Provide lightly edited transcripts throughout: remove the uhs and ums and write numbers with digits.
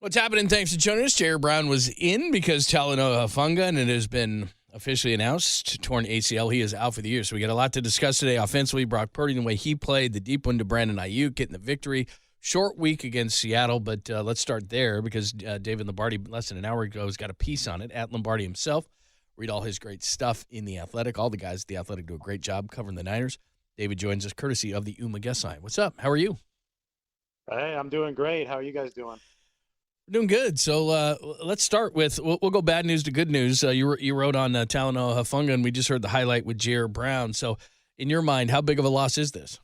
What's happening? Thanks for joining us. Jair Brown was in because Talanoa Hufanga, and it has been officially announced, torn ACL. He is out for the year. So we got a lot to discuss today. Offensively, Brock Purdy, the way he played, the deep one to Brandon Ayuk, getting the victory. Short week against Seattle, but let's start there because David Lombardi, less than an hour ago, has got a piece on it at Lombardi himself. Read all his great stuff in The Athletic. All the guys at The Athletic do a great job covering the Niners. David joins us courtesy of the UMA guest line. What's up? How are you? Hey, I'm doing great. How are you guys doing? Doing good. So let's start with we'll go bad news to good news. You wrote on Talanoa Hufanga, and we just heard the highlight with Jair Brown. So, in your mind, how big of a loss is this?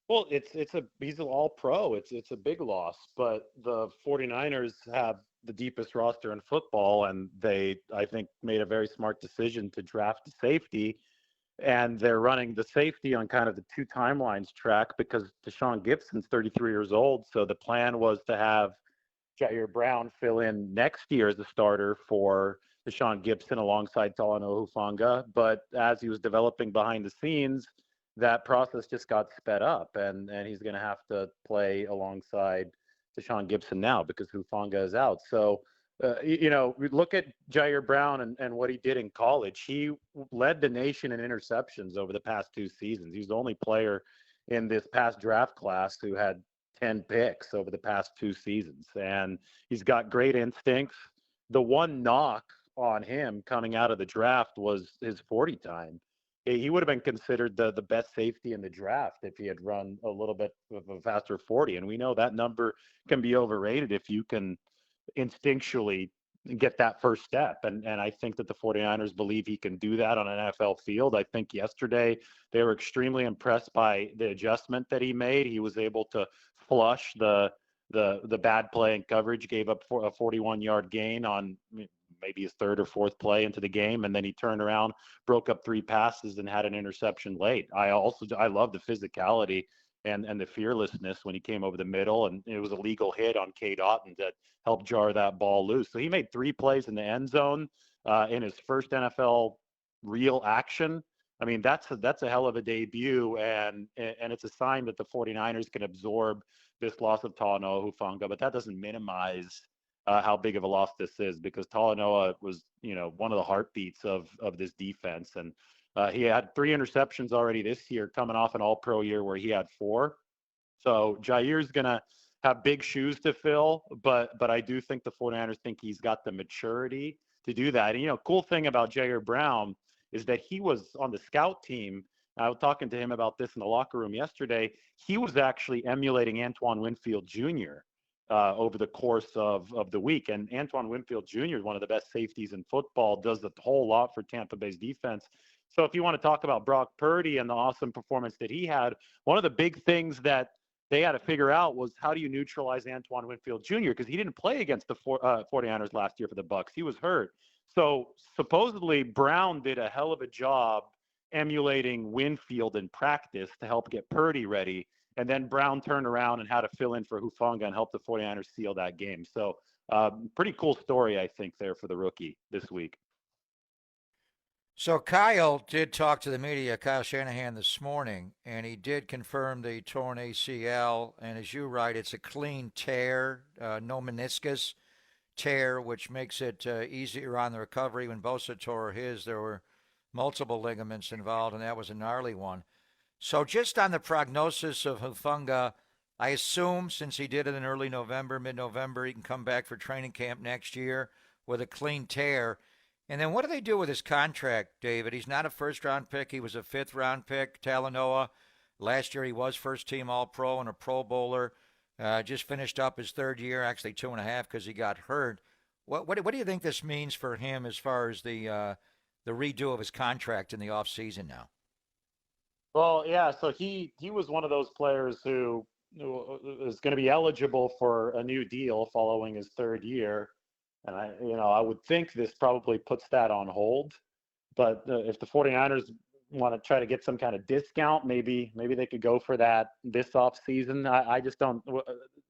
Well, he's an all pro. It's a big loss, but the 49ers have the deepest roster in football, and they, I think, made a very smart decision to draft a safety, and they're running the safety on kind of the two timelines track because Deshaun Gibson's 33 years old. So the plan was to have Jair Brown fill in next year as a starter for Deshaun Gibson alongside Talanoa Hufanga. But as he was developing behind the scenes, that process just got sped up, and he's going to have to play alongside Deshaun Gibson now because Hufanga is out. So, we look at Jair Brown and what he did in college. He led the nation in interceptions over the past two seasons. He's the only player in this past draft class who had 10 picks over the past two seasons. And he's got great instincts. The one knock on him coming out of the draft was his 40 time. He would have been considered the best safety in the draft if he had run a little bit of a faster 40. And we know that number can be overrated if you can instinctually get that first step. And I think that the 49ers believe he can do that on an NFL field. I think yesterday they were extremely impressed by the adjustment that he made. He was able to flush the bad play and coverage, gave up for a 41-yard gain on maybe his third or fourth play into the game, and then he turned around, broke up three passes, and had an interception late. I love the physicality and the fearlessness when he came over the middle, and it was a legal hit on Cade Otton that helped jar that ball loose. So he made three plays in the end zone in his first NFL real action. I mean, that's a hell of a debut, and it's a sign that the 49ers can absorb this loss of Talanoa Hufanga, but that doesn't minimize how big of a loss this is because Talanoa was, one of the heartbeats of this defense. And he had three interceptions already this year, coming off an all-pro year where he had four. So Jair's going to have big shoes to fill, but I do think the 49ers think he's got the maturity to do that. And, cool thing about Jair Brown is that he was on the scout team. I was talking to him about this in the locker room yesterday. He was actually emulating Antoine Winfield Jr. Over the course of the week. And Antoine Winfield Jr. is one of the best safeties in football, does a whole lot for Tampa Bay's defense. So if you want to talk about Brock Purdy and the awesome performance that he had, one of the big things that they had to figure out was how do you neutralize Antoine Winfield Jr. because he didn't play against the 49ers last year for the Bucs. He was hurt. So supposedly Brown did a hell of a job emulating Winfield in practice to help get Purdy ready. And then Brown turned around and had to fill in for Hufanga and help the 49ers seal that game. So pretty cool story, I think, there for the rookie this week. So Kyle did talk to the media, Kyle Shanahan, this morning, and he did confirm the torn ACL. And as you write, it's a clean tear, no meniscus tear, which makes it easier on the recovery. When Bosa tore his, there were multiple ligaments involved, and that was a gnarly one. So just on the prognosis of Hufanga, I assume since he did it in early November, mid-November, he can come back for training camp next year with a clean tear. And then what do they do with his contract, David? He's not a first-round pick. He was a fifth-round pick. Talanoa, last year he was first-team All-Pro and a Pro Bowler. Just finished up his third year, actually 2.5 because he got hurt. What do you think this means for him as far as the redo of his contract in the offseason now? Well, yeah, so he was one of those players who is going to be eligible for a new deal following his third year. And I would think this probably puts that on hold. But if the 49ers want to try to get some kind of discount, maybe they could go for that this offseason. I just don't.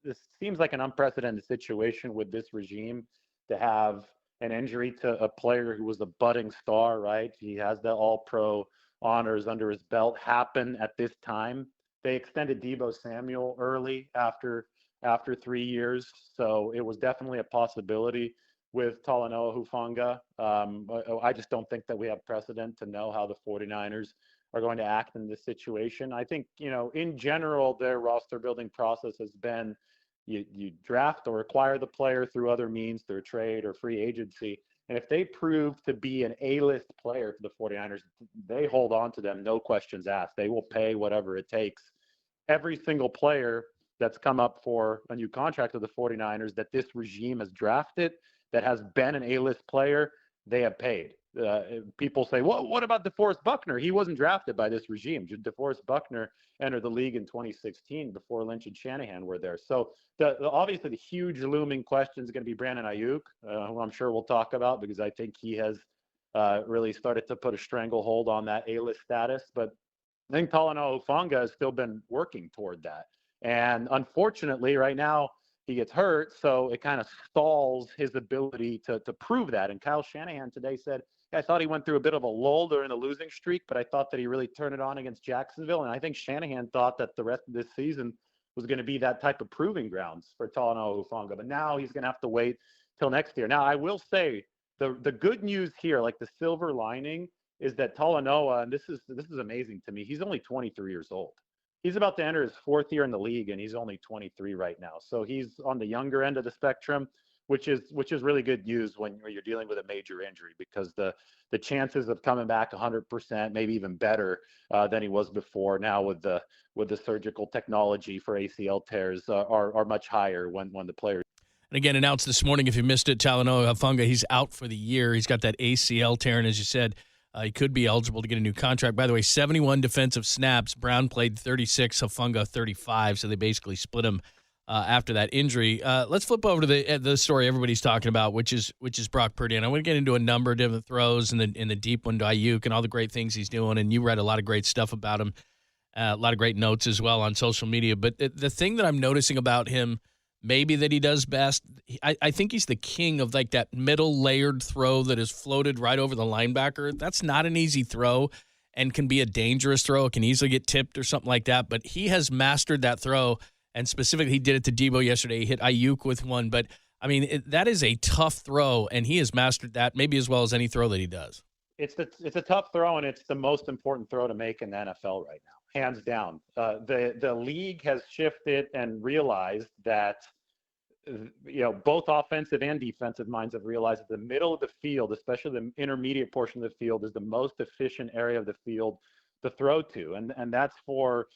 This seems like an unprecedented situation with this regime to have an injury to a player who was a budding star, right? He has the All-Pro honors under his belt happen at this time. They extended Deebo Samuel early after after 3 years. So it was definitely a possibility with Talanoa Hufanga. I just don't think that we have precedent to know how the 49ers are going to act in this situation. I think, in general, their roster building process has been you draft or acquire the player through other means, through trade or free agency. And if they prove to be an A-list player for the 49ers, they hold on to them, no questions asked. They will pay whatever it takes. Every single player that's come up for a new contract with the 49ers that this regime has drafted that has been an A-list player, they have paid. People say, well, what about DeForest Buckner? He wasn't drafted by this regime. DeForest Buckner entered the league in 2016 before Lynch and Shanahan were there. So obviously the huge looming question is going to be Brandon Ayuk, who I'm sure we'll talk about because I think he has really started to put a stranglehold on that A-list status. But I think Talanoa Hufanga has still been working toward that. And unfortunately, right now, he gets hurt, so it kind of stalls his ability to prove that. And Kyle Shanahan today said, I thought he went through a bit of a lull during the losing streak, but I thought that he really turned it on against Jacksonville. And I think Shanahan thought that the rest of this season was going to be that type of proving grounds for Talanoa Hufanga. But now he's going to have to wait till next year. Now, I will say the good news here, like the silver lining, is that Talanoa, and this is amazing to me, he's only 23 years old. He's about to enter his fourth year in the league, and he's only 23 right now. So he's on the younger end of the spectrum, which is really good news when you're dealing with a major injury, because the chances of coming back 100%, maybe even better than he was before now with the surgical technology for ACL tears are much higher when the player. And again, announced this morning, if you missed it, Talanoa Hufanga, he's out for the year. He's got that ACL tear, and as you said, he could be eligible to get a new contract. By the way, 71 defensive snaps. Brown played 36, Hufanga 35, so they basically split him after that injury. Let's flip over to the story everybody's talking about, which is Brock Purdy. And I want to get into a number of different throws in the deep one to Ayuk and all the great things he's doing. And you read a lot of great stuff about him, a lot of great notes as well on social media. But the thing that I'm noticing about him, maybe that he does best, I think he's the king of like that middle layered throw that is floated right over the linebacker. That's not an easy throw and can be a dangerous throw. It can easily get tipped or something like that. But he has mastered that throw, and specifically he did it to Debo yesterday. He hit Ayuk with one. But, I mean, that is a tough throw, and he has mastered that maybe as well as any throw that he does. It's a tough throw, and it's the most important throw to make in the NFL right now. Hands down. The league has shifted and realized that, both offensive and defensive minds have realized that the middle of the field, especially the intermediate portion of the field, is the most efficient area of the field to throw to. And that's for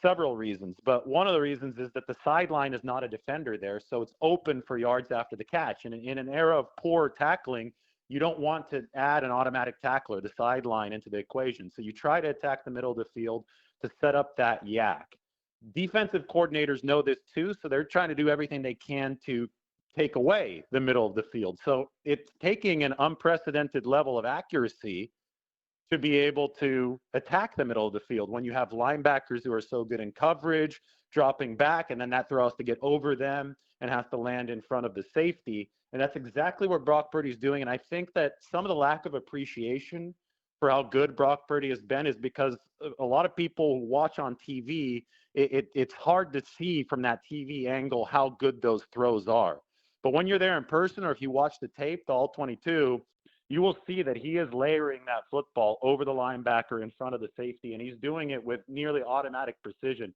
several reasons. But one of the reasons is that the sideline is not a defender there, so it's open for yards after the catch. And in an era of poor tackling, you don't want to add an automatic tackler, the sideline, into the equation. So you try to attack the middle of the field to set up that yak. Defensive coordinators know this too, so they're trying to do everything they can to take away the middle of the field. So it's taking an unprecedented level of accuracy to be able to attack the middle of the field when you have linebackers who are so good in coverage, dropping back, and then that throw has to get over them and has to land in front of the safety. And that's exactly what Brock Purdy's doing. And I think that some of the lack of appreciation for how good Brock Purdy has been is because a lot of people who watch on TV, it's hard to see from that TV angle how good those throws are. But when you're there in person, or if you watch the tape, the all 22, you will see that he is layering that football over the linebacker in front of the safety, and he's doing it with nearly automatic precision.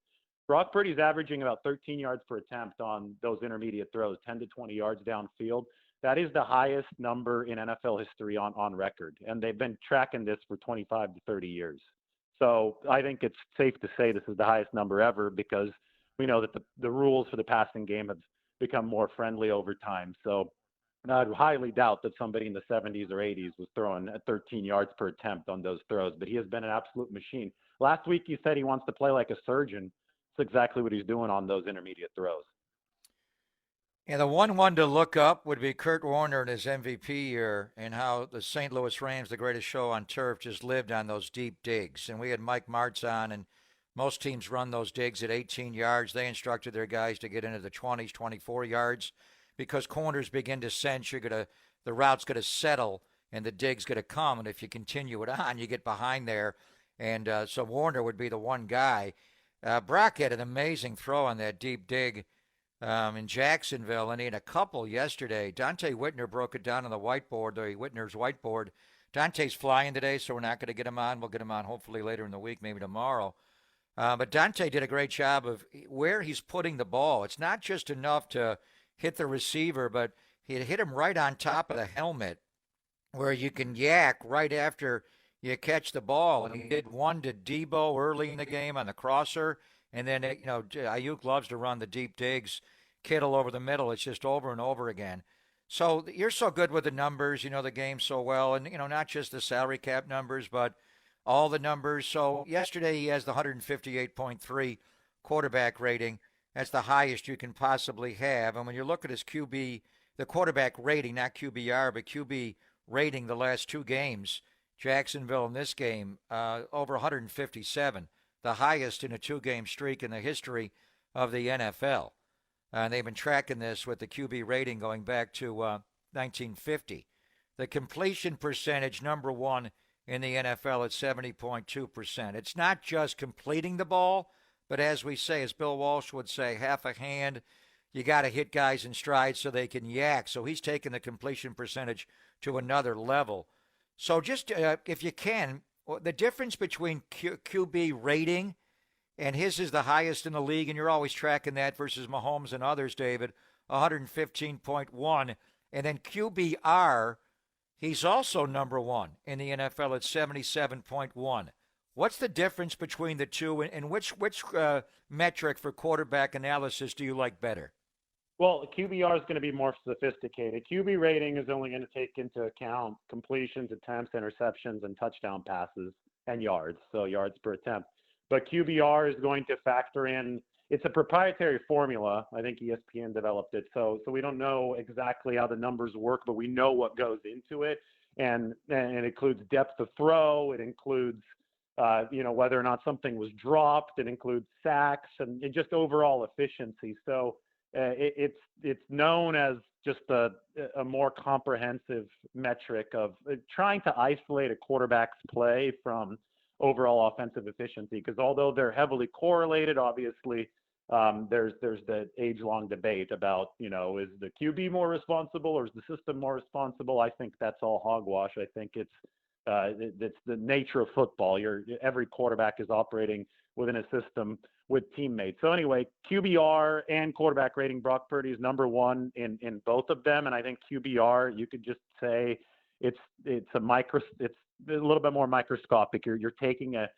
Brock Purdy's averaging about 13 yards per attempt on those intermediate throws, 10 to 20 yards downfield. That is the highest number in NFL history on record, and they've been tracking this for 25 to 30 years. So I think it's safe to say this is the highest number ever, because we know that the rules for the passing game have become more friendly over time. So I'd highly doubt that somebody in the 70s or 80s was throwing at 13 yards per attempt on those throws, but he has been an absolute machine. Last week he said he wants to play like a surgeon. That's exactly what he's doing on those intermediate throws. And the one to look up would be Kurt Warner in his MVP year, and how the St. Louis Rams, the greatest show on turf, just lived on those deep digs. And we had Mike Martz on, and most teams run those digs at 18 yards. They instructed their guys to get into the 20s, 24 yards, because corners begin to sense the route's going to settle and the dig's going to come. And if you continue it on, you get behind there. And so Warner would be the one guy. Brock had an amazing throw on that deep dig in Jacksonville, and he had a couple yesterday. Dante Whitner broke it down on the whiteboard, the Whitner's whiteboard. Dante's flying today, so we're not going to get him on. We'll get him on hopefully later in the week, maybe tomorrow. But Dante did a great job of where he's putting the ball. It's not just enough to hit the receiver, but he hit him right on top of the helmet where you can yak right after you catch the ball. And he did one to Debo early in the game on the crosser. And then, Ayuk loves to run the deep digs, Kittle over the middle. It's just over and over again. So you're so good with the numbers, you know the game so well. And, not just the salary cap numbers, but all the numbers. So yesterday he has the 158.3 quarterback rating. That's the highest you can possibly have. And when you look at his QB, the quarterback rating, not QBR, but QB rating the last two games, Jacksonville in this game, over 157, the highest in a two-game streak in the history of the NFL. And they've been tracking this with the QB rating going back to 1950. The completion percentage, number one in the NFL at 70.2%. It's not just completing the ball, but as we say, as Bill Walsh would say, half a hand. You got to hit guys in stride so they can yak. So he's taken the completion percentage to another level. So just if you can, the difference between QB rating, and his is the highest in the league, and you're always tracking that versus Mahomes and others, David, 115.1. And then QBR, he's also number one in the NFL at 77.1. What's the difference between the two, and which metric for quarterback analysis do you like better? Well, QBR is going to be more sophisticated. QB rating is only going to take into account completions, attempts, interceptions, and touchdown passes, and yards, so yards per attempt. But QBR is going to factor in, it's a proprietary formula. I think ESPN developed it. So we don't know exactly how the numbers work, but we know what goes into it. And it includes depth of throw. It includes, whether or not something was dropped. It includes sacks and just overall efficiency. So it's known as just a more comprehensive metric of trying to isolate a quarterback's play from overall offensive efficiency, because although they're heavily correlated, obviously there's the age-long debate about, is the QB more responsible or is the system more responsible? I think that's all hogwash. I think it's the nature of football. Every quarterback is operating within a system with teammates. So anyway, QBR and quarterback rating, Brock Purdy is number one in both of them. And I think QBR, you could just say it's a little bit more microscopic. You're taking a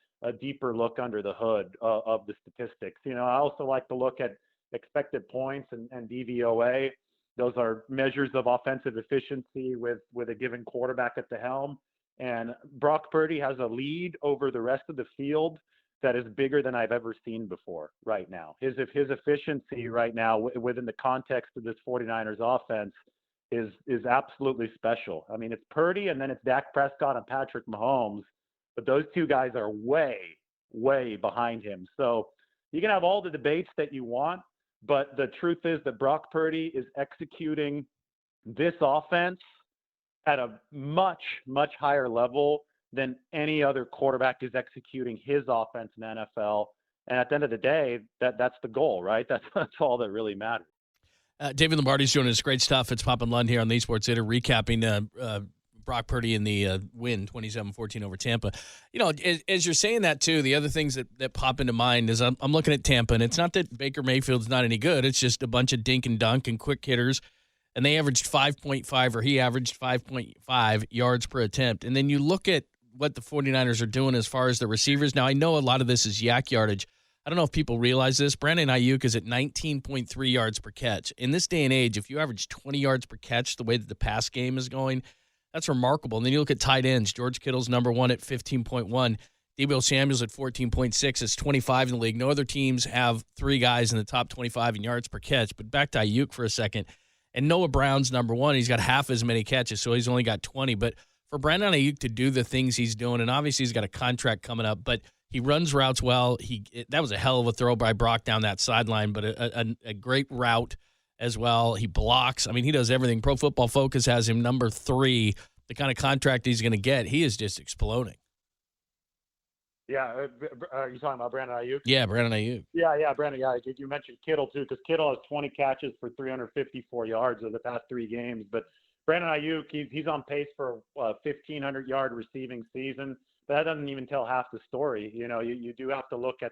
deeper look under the hood of the statistics. I also like to look at expected points and DVOA. Those are measures of offensive efficiency with a given quarterback at the helm. And Brock Purdy has a lead over the rest of the field that is bigger than I've ever seen before right now. His efficiency right now within the context of this 49ers offense is absolutely special. I mean, it's Purdy and then it's Dak Prescott and Patrick Mahomes, but those two guys are way, way behind him. So you can have all the debates that you want, but the truth is that Brock Purdy is executing this offense at a much, much higher level than any other quarterback is executing his offense in the NFL. And at the end of the day, that's the goal, right? That's all that really matters. David Lombardi's doing this great stuff. It's Pop and Lund here on the Sports Center, recapping Brock Purdy in the win 27-14 over Tampa. As you're saying that too, the other things that pop into mind is I'm looking at Tampa, and it's not that Baker Mayfield's not any good. It's just a bunch of dink and dunk and quick hitters, and they averaged 5.5, or he averaged 5.5 yards per attempt. And then you look at what the 49ers are doing as far as the receivers. Now, I know a lot of this is yak yardage. I don't know if people realize this. Brandon Ayuk is at 19.3 yards per catch. In this day and age, if you average 20 yards per catch, the way that the pass game is going, that's remarkable. And then you look at tight ends. George Kittle's number one at 15.1. Deebo Samuel's at 14.6. It's 25 in the league. No other teams have three guys in the top 25 in yards per catch. But back to Ayuk for a second. And Noah Brown's number one. He's got half as many catches, so he's only got 20. But for Brandon Ayuk to do the things he's doing, and obviously he's got a contract coming up, but he runs routes well. That was a hell of a throw by Brock down that sideline, but a great route as well. He blocks. I mean, he does everything. Pro Football Focus has him number 3. The kind of contract he's going to get, he is just exploding. Yeah, are you talking about Brandon Ayuk? Yeah, Brandon Ayuk. Yeah, Brandon. Yeah, you mentioned Kittle too, because Kittle has 20 catches for 354 yards over the past 3 games. But Brandon Ayuk, he's on pace for a 1,500-yard receiving season. But that doesn't even tell half the story. You do have to look at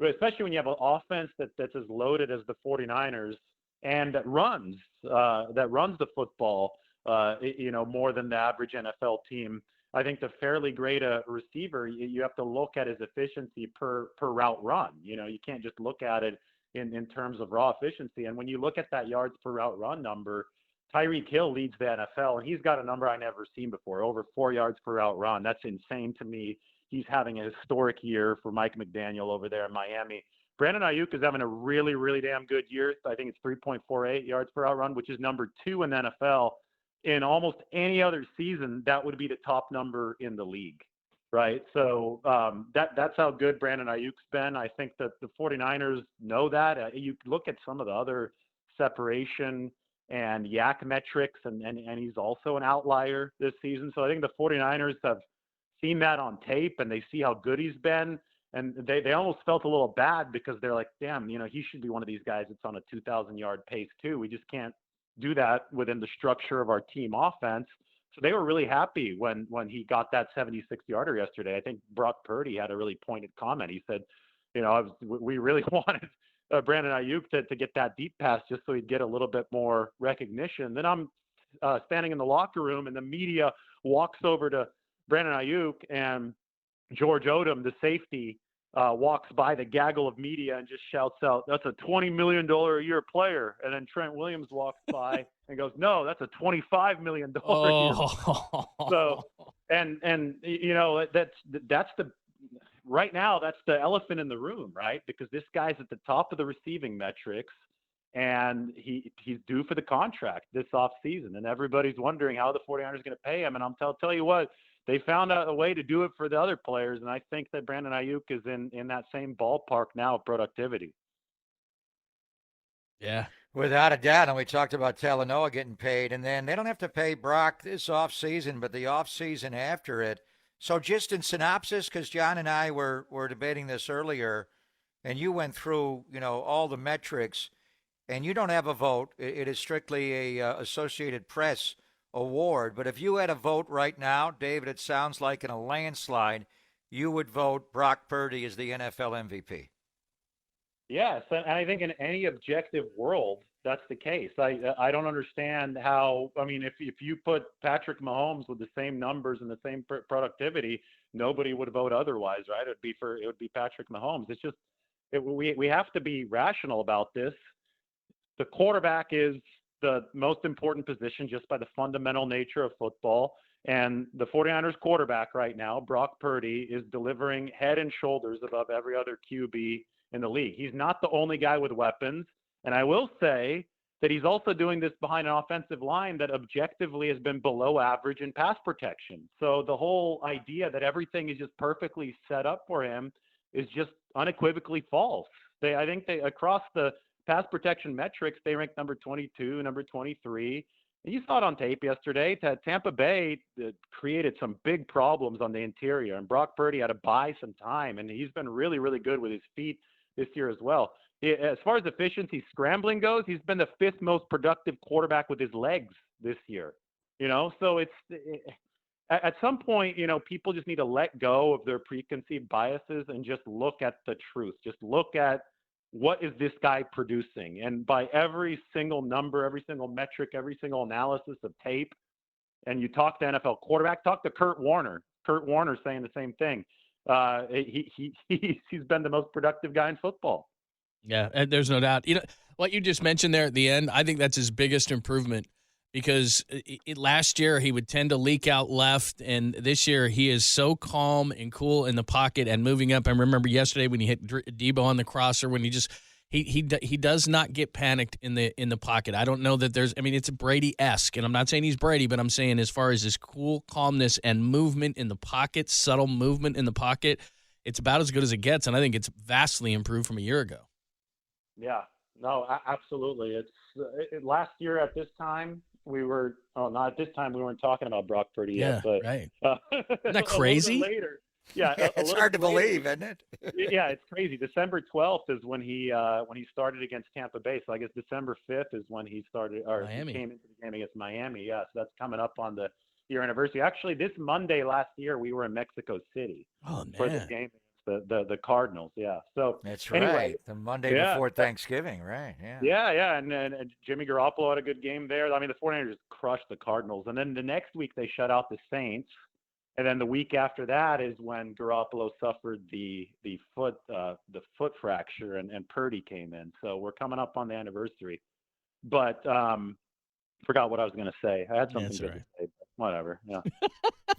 especially when you have an offense that's as loaded as the 49ers and that runs the football, more than the average NFL team. I think to fairly grade a receiver, you have to look at his efficiency per route run. You can't just look at it in terms of raw efficiency. And when you look at that yards per route run number, Tyreek Hill leads the NFL, and he's got a number I never seen before, over 4 yards per route run. That's insane to me. He's having a historic year for Mike McDaniel over there in Miami. Brandon Ayuk is having a really, really damn good year. I think it's 3.48 yards per route run, which is number 2 in the NFL. In almost any other season, that would be the top number in the league, right? So that's how good Brandon Ayuk's been. I think that the 49ers know that. You look at some of the other separation and yak metrics, and he's also an outlier this season. So I think the 49ers have seen that on tape, and they see how good he's been. And they almost felt a little bad because they're like, damn, he should be one of these guys that's on a 2,000-yard pace too. We just can't do that within the structure of our team offense. So they were really happy when he got that 76-yarder yesterday. I think Brock Purdy had a really pointed comment. He said, we really wanted Brandon Ayuk to get that deep pass just so he'd get a little bit more recognition. Then I'm standing in the locker room, and the media walks over to Brandon Ayuk, and George Odom, the safety, walks by the gaggle of media and just shouts out, "That's a $20 million a year player." And then Trent Williams walks by and goes, "No, that's a $25 million a year player." So, and that's the right now, that's the elephant in the room, right? Because this guy's at the top of the receiving metrics, and he's due for the contract this offseason. And everybody's wondering how the 49ers are going to pay him. And I'll tell you what, they found out a way to do it for the other players, and I think that Brandon Ayuk is in that same ballpark now of productivity. Yeah. Without a doubt, and we talked about Talanoa getting paid, and then they don't have to pay Brock this offseason, but the offseason after it. So just in synopsis, because John and I were debating this earlier, and you went through, all the metrics, and you don't have a vote. It is strictly a Associated Press award. But if you had a vote right now, David, it sounds like in a landslide, you would vote Brock Purdy as the NFL MVP. Yes, and I think in any objective world, that's the case. I don't understand how. I mean, if you put Patrick Mahomes with the same numbers and the same productivity, nobody would vote otherwise, right? It would be Patrick Mahomes. It's just we have to be rational about this. The quarterback is the most important position just by the fundamental nature of football. And the 49ers quarterback right now, Brock Purdy, is delivering head and shoulders above every other QB in the league. He's not the only guy with weapons. And I will say that he's also doing this behind an offensive line that objectively has been below average in pass protection. So the whole idea that everything is just perfectly set up for him is just unequivocally false. I think across the pass protection metrics, they rank number 22, number 23. And you saw it on tape yesterday. Tampa Bay created some big problems on the interior, and Brock Purdy had to buy some time, and he's been really, really good with his feet this year as well. As far as efficiency scrambling goes, he's been the 5th most productive quarterback with his legs this year. So at some point, people just need to let go of their preconceived biases and just look at the truth. Just look at what is this guy producing? And by every single number, every single metric, every single analysis of tape, and you talk to NFL quarterback, talk to Kurt Warner. Kurt Warner's saying the same thing. He's been the most productive guy in football. Yeah, and there's no doubt. What you just mentioned there at the end, I think that's his biggest improvement because last year he would tend to leak out left, and this year he is so calm and cool in the pocket and moving up. I remember yesterday when he hit Debo on the crosser when he does not get panicked in the pocket. I don't know that it's Brady-esque, and I'm not saying he's Brady, but I'm saying as far as his cool calmness and movement in the pocket, subtle movement in the pocket, it's about as good as it gets, and I think it's vastly improved from a year ago. Yeah, no, absolutely. Last year at this time, not at this time, we weren't talking about Brock Purdy yet, but right. Isn't that crazy? Later. Yeah, a It's little hard to bit later. believe, isn't it? Yeah, it's crazy. December 12th is when he started against Tampa Bay. So I guess December 5th is when he started, or Miami. he came into the game against Miami. Yeah, so that's coming up on the year anniversary. Actually, this Monday last year we were in Mexico City Oh, for the man. game against the Cardinals. Yeah. So That's anyway, right. The Monday yeah, before Thanksgiving, right? Yeah. yeah, and Jimmy Garoppolo had a good game there. I mean, the 49ers crushed the Cardinals, and then the next week they shut out the Saints. And then the week after that is when Garoppolo suffered the foot fracture, and Purdy came in. So we're coming up on the anniversary. But forgot what I was going to say. I had something That's good all right. to say. But whatever. Yeah.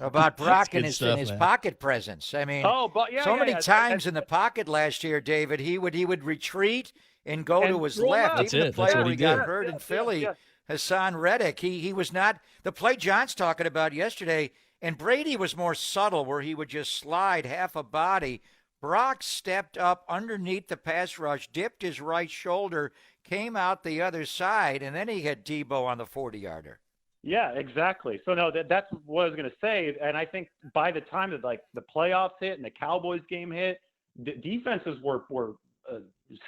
About Brock good and stuff, his man. pocket presence. I mean, Oh, but yeah, so yeah, many yeah. times in the pocket last year, David, he would retreat and go And to his throw left. up. That's Even it. the That's play what where he he got did. hurt in Philly, Yes. Hassan Reddick, he was not the play John's talking about yesterday. And Brady was more subtle, where he would just slide half a body. Brock stepped up underneath the pass rush, dipped his right shoulder, came out the other side, and then he had Debo on the 40-yarder. Yeah, exactly. So no, that's what I was going to say. And I think by the time that like the playoffs hit and the Cowboys game hit, the defenses were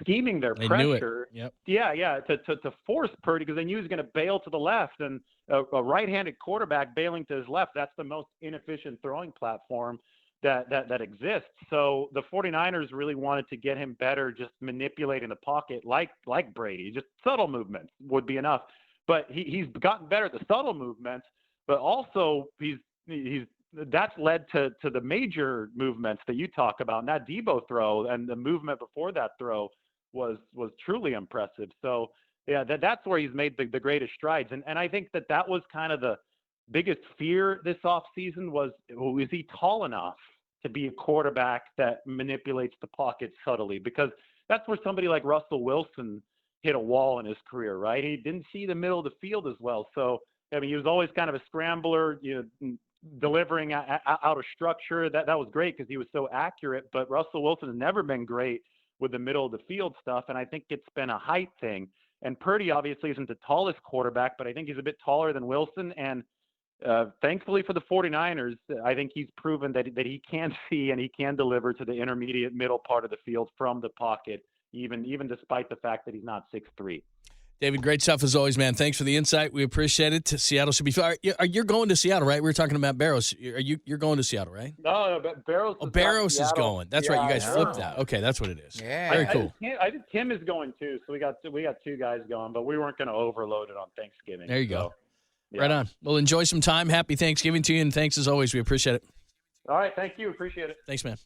scheming their They knew it. pressure. Yep. Yeah, to force Purdy because they knew he was going to bail to the left, and a right-handed quarterback bailing to his left, that's the most inefficient throwing platform that exists. So the 49ers really wanted to get him better, just manipulating the pocket like Brady. Just subtle movements would be enough. But he's gotten better at the subtle movements, but also he's that's led to the major movements that you talk about. And that Debo throw and the movement before that throw was truly impressive. So yeah, that's where he's made the greatest strides. And I think that was kind of the biggest fear this offseason was he tall enough to be a quarterback that manipulates the pocket subtly? Because that's where somebody like Russell Wilson hit a wall in his career, right? He didn't see the middle of the field as well. So, I mean, he was always kind of a scrambler, delivering out of structure. That was great because he was so accurate. But Russell Wilson has never been great with the middle of the field stuff, and I think it's been a height thing. And Purdy obviously isn't the tallest quarterback, but I think he's a bit taller than Wilson. And thankfully for the 49ers, I think he's proven that he can see and he can deliver to the intermediate middle part of the field from the pocket, even despite the fact that he's not 6'3". David, great stuff as always, man. Thanks for the insight. We appreciate it. Seattle should be fine. You're going to Seattle, right? We were talking about Barrows. You're going to Seattle, right? No, but Barrows. Oh, Barrows is going. That's right. You guys flipped that. Okay, that's what it is. Yeah. Very cool. I think Tim is going too. So we got two guys going, but we weren't going to overload it on Thanksgiving. There you go. Yeah. Right on. Well, enjoy some time. Happy Thanksgiving to you, and thanks as always. We appreciate it. All right. Thank you. Appreciate it. Thanks, man.